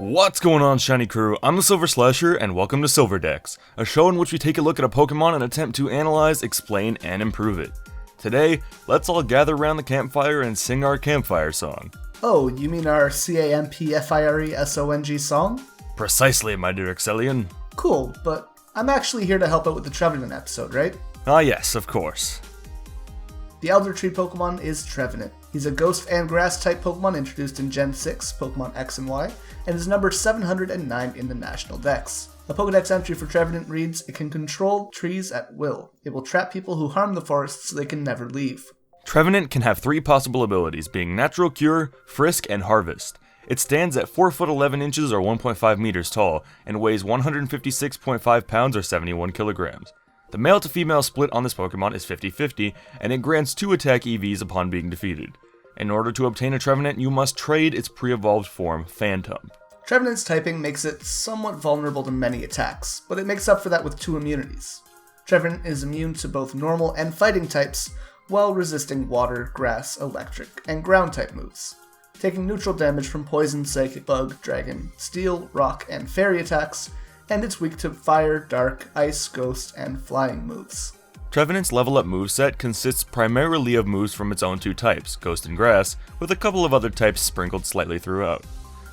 What's going on, Shiny Crew? I'm the SilverSlasher, and welcome to SilverDex, a show in which we take a look at a Pokemon and attempt to analyze, explain, and improve it. Today, let's all gather around the campfire and sing our campfire song. Oh, you mean our CAMPFIRESONG song? Precisely, my dear Axellian. Cool, but I'm actually here to help out with the Trevenant episode, right? Ah yes, of course. The Elder Tree Pokemon is Trevenant. He's a Ghost and Grass type Pokemon introduced in Gen 6, Pokemon X and Y, and is number 709 in the National Dex. A Pokedex entry for Trevenant reads, "It can control trees at will. It will trap people who harm the forest so they can never leave." Trevenant can have three possible abilities, being Natural Cure, Frisk, and Harvest. It stands at 4 foot 11 inches or 1.5 meters tall, and weighs 156.5 pounds or 71 kilograms. The male to female split on this Pokemon is 50-50, and it grants 2 attack EVs upon being defeated. In order to obtain a Trevenant, you must trade its pre-evolved form, Phantom. Trevenant's typing makes it somewhat vulnerable to many attacks, but it makes up for that with 2 immunities. Trevenant is immune to both normal and fighting types, while resisting water, grass, electric, and ground type moves. Taking neutral damage from poison, psychic, bug, dragon, steel, rock, and fairy attacks, and it's weak to fire, dark, ice, ghost, and flying moves. Trevenant's level up moveset consists primarily of moves from its own 2 types, Ghost and Grass, with a couple of other types sprinkled slightly throughout.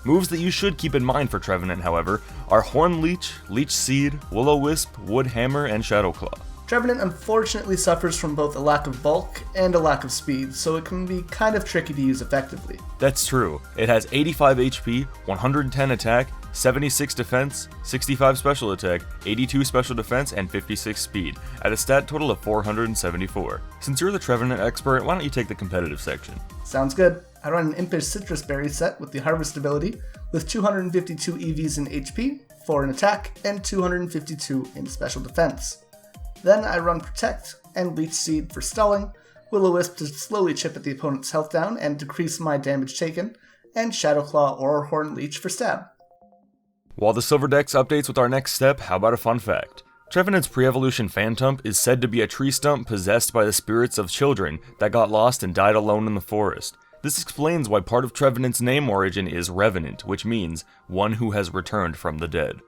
Moves that you should keep in mind for Trevenant, however, are Horn Leech, Leech Seed, Will-O-Wisp, Wood Hammer, and Shadow Claw. Trevenant unfortunately suffers from both a lack of bulk and a lack of speed, so it can be kind of tricky to use effectively. That's true. It has 85 HP, 110 attack, 76 defense, 65 special attack, 82 special defense, and 56 speed, at a stat total of 474. Since you're the Trevenant expert, why don't you take the competitive section? Sounds good. I run an Impish Citrus Berry set with the Harvest ability, with 252 EVs in HP, 4 in attack, and 252 in special defense. Then I run Protect and Leech Seed for stalling, Will-O-Wisp to slowly chip at the opponent's health down and decrease my damage taken, and Shadow Claw or Horn Leech for stab. While the SilverDex updates with our next step, how about a fun fact? Trevenant's pre-evolution Phantom is said to be a tree stump possessed by the spirits of children that got lost and died alone in the forest. This explains why part of Trevenant's name origin is Revenant, which means one who has returned from the dead.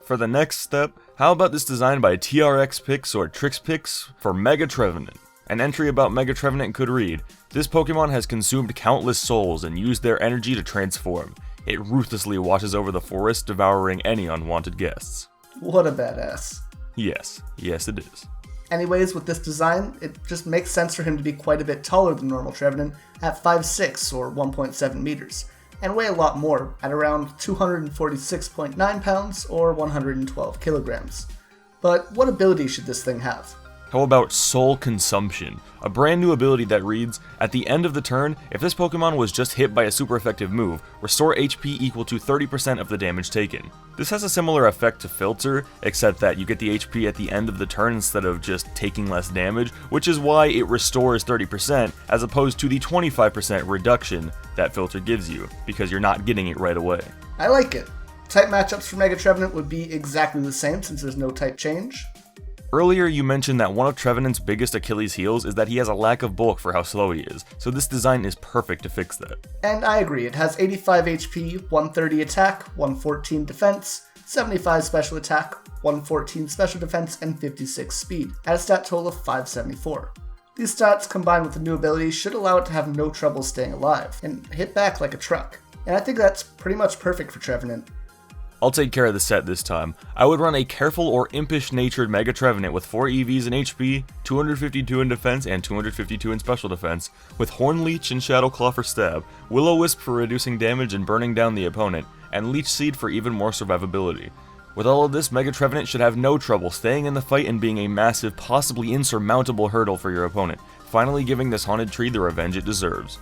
For the next step, how about this design by TRXPix or TrixPix for Mega Trevenant? An entry about Mega Trevenant could read, "This Pokemon has consumed countless souls and used their energy to transform. It ruthlessly watches over the forest, devouring any unwanted guests." What a badass. Yes it is. Anyways, with this design, it just makes sense for him to be quite a bit taller than normal Trevenant at 5'6" or 1.7 meters, and weigh a lot more at around 246.9 pounds or 112 kilograms. But what ability should this thing have? How about Soul Consumption, a brand new ability that reads, at the end of the turn, if this Pokemon was just hit by a super effective move, restore HP equal to 30% of the damage taken. This has a similar effect to Filter, except that you get the HP at the end of the turn instead of just taking less damage, which is why it restores 30% as opposed to the 25% reduction that Filter gives you, because you're not getting it right away. I like it. Type matchups for Mega Trevenant would be exactly the same since there's no type change. Earlier you mentioned that one of Trevenant's biggest Achilles heels is that he has a lack of bulk for how slow he is, so this design is perfect to fix that. And I agree, it has 85 HP, 130 attack, 114 defense, 75 special attack, 114 special defense, and 56 speed, at a stat total of 574. These stats combined with the new ability should allow it to have no trouble staying alive, and hit back like a truck. And I think that's pretty much perfect for Trevenant. I'll take care of the set this time. I would run a careful or impish-natured Mega Trevenant with 4 EVs in HP, 252 in defense, and 252 in special defense, with Horn Leech and Shadow Claw for stab, Will-O-Wisp for reducing damage and burning down the opponent, and Leech Seed for even more survivability. With all of this, Mega Trevenant should have no trouble staying in the fight and being a massive, possibly insurmountable hurdle for your opponent, finally giving this haunted tree the revenge it deserves.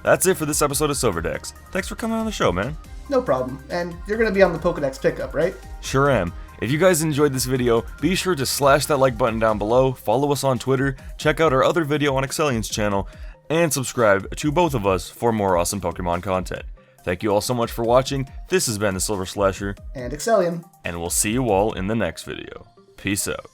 That's it for this episode of SilverDex. Thanks for coming on the show, man. No problem, and you're gonna be on the Pokedex pickup, right? Sure am. If you guys enjoyed this video, be sure to slash that like button down below, follow us on Twitter, check out our other video on Axellian's channel, and subscribe to both of us for more awesome Pokemon content. Thank you all so much for watching. This has been the SilverSlasher and Axellian, and we'll see you all in the next video. Peace out.